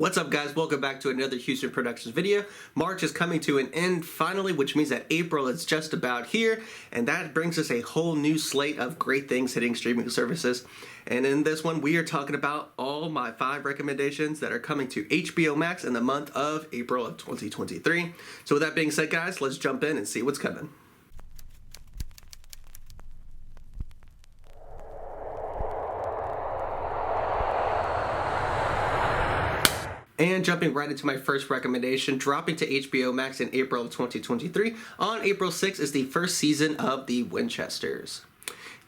What's up, guys? Welcome back to another Houston Productions video. March is coming to an end finally, which means that April is just about here, and that brings us a whole new slate of great things hitting streaming services. And in this one, we are talking about all my 5 recommendations that are coming to HBO Max in the month of April of 2023. So with that being said, guys, let's jump in and see what's coming. And jumping right into my first recommendation, dropping to HBO Max in April of 2023. On April 6th is the first season of The Winchesters.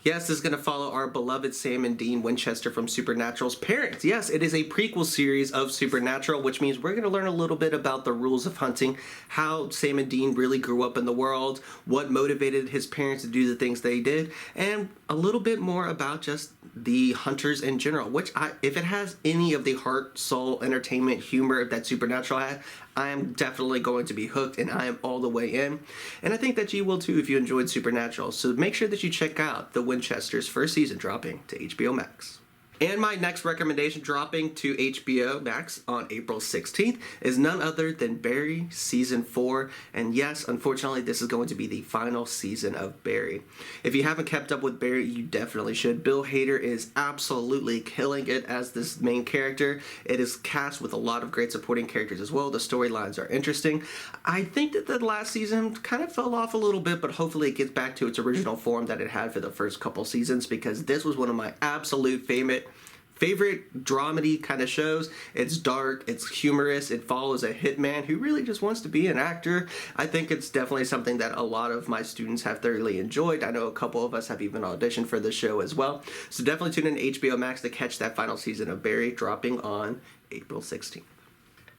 Yes, this is going to follow our beloved Sam and Dean Winchester from Supernatural's parents. Yes, it is a prequel series of Supernatural, which means we're going to learn a little bit about the rules of hunting, how Sam and Dean really grew up in the world, what motivated his parents to do the things they did, and a little bit more about just the hunters in general, which if it has any of the heart, soul, entertainment, humor that Supernatural had, I am definitely going to be hooked, and I am all the way in. And I think that you will too if you enjoyed Supernatural. So make sure that you check out The Winchesters' first season dropping to HBO Max. And my next recommendation dropping to HBO Max on April 16th is none other than Barry Season 4. And yes, unfortunately, this is going to be the final season of Barry. If you haven't kept up with Barry, you definitely should. Bill Hader is absolutely killing it as this main character. It is cast with a lot of great supporting characters as well. The storylines are interesting. I think that the last season kind of fell off a little bit, but hopefully it gets back to its original form that it had for the first couple seasons, because this was one of my absolute favorite dramedy kind of shows. It's dark, it's humorous, it follows a hitman who really just wants to be an actor. I think it's definitely something that a lot of my students have thoroughly enjoyed. I know a couple of us have even auditioned for the show as well. So definitely tune in to HBO Max to catch that final season of Barry dropping on April 16th.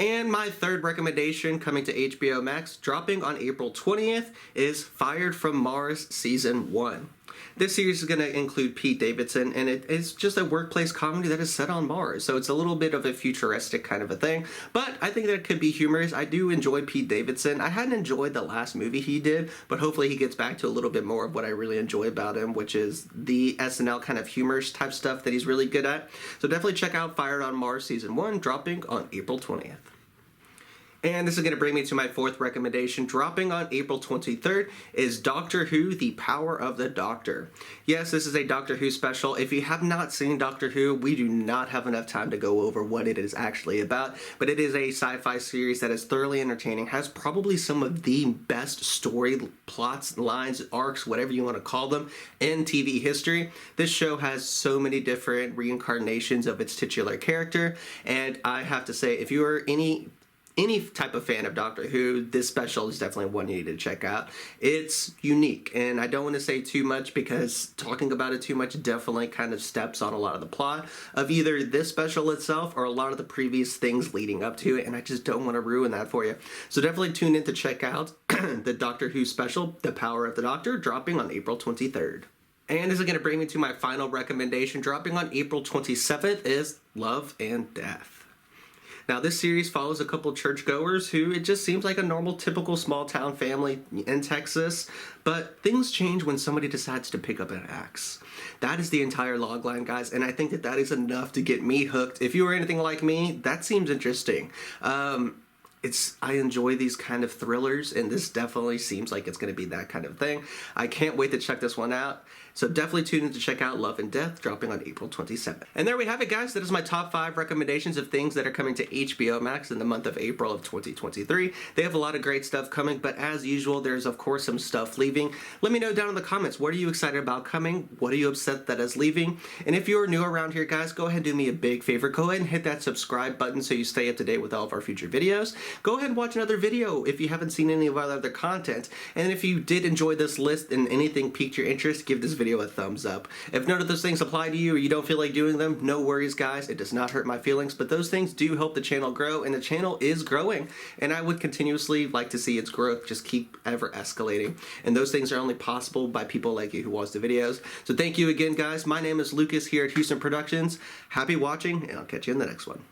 And my third recommendation coming to HBO Max dropping on April 20th is Fired from Mars Season 1. This series is going to include Pete Davidson, and it's just a workplace comedy that is set on Mars. So it's a little bit of a futuristic kind of a thing, but I think that it could be humorous. I do enjoy Pete Davidson. I hadn't enjoyed the last movie he did, but hopefully he gets back to a little bit more of what I really enjoy about him, which is the SNL kind of humorous type stuff that he's really good at. So definitely check out Fired on Mars Season 1, dropping on April 20th. And this is going to bring me to my fourth recommendation. Dropping on April 23rd is Doctor Who, The Power of the Doctor. Yes, this is a Doctor Who special. If you have not seen Doctor Who, we do not have enough time to go over what it is actually about, but it is a sci-fi series that is thoroughly entertaining, has probably some of the best story plots, lines, arcs, whatever you want to call them, in TV history. This show has so many different reincarnations of its titular character, and I have to say, if you are any type of fan of Doctor Who, this special is definitely one you need to check out. It's unique, and I don't want to say too much because talking about it too much definitely kind of steps on a lot of the plot of either this special itself or a lot of the previous things leading up to it, and I just don't want to ruin that for you. So definitely tune in to check out the Doctor Who special, The Power of the Doctor, dropping on April 23rd. And this is going to bring me to my final recommendation. Dropping on April 27th is Love and Death. Now, this series follows a couple churchgoers who it just seems like a normal, typical small-town family in Texas, but things change when somebody decides to pick up an axe. That is the entire logline, guys, and I think that that is enough to get me hooked. If you are anything like me, that seems interesting. I enjoy these kind of thrillers, and this definitely seems like it's going to be that kind of thing. I can't wait to check this one out. So definitely tune in to check out Love and Death, dropping on April 27th. And there we have it, guys. That is my top 5 recommendations of things that are coming to HBO Max in the month of April of 2023. They have a lot of great stuff coming, but as usual, there's of course some stuff leaving. Let me know down in the comments, what are you excited about coming? What are you upset that is leaving? And if you're new around here, guys, go ahead and do me a big favor. Go ahead and hit that subscribe button so you stay up to date with all of our future videos. Go ahead and watch another video if you haven't seen any of our other content. And if you did enjoy this list and anything piqued your interest, give this video a thumbs up. If none of those things apply to you or you don't feel like doing them, no worries, guys. It does not hurt my feelings, but those things do help the channel grow, and the channel is growing, and I would continuously like to see its growth just keep ever escalating. And those things are only possible by people like you who watch the videos. So thank you again, guys. My name is Lucas here at Houston Productions. Happy watching, and I'll catch you in the next one.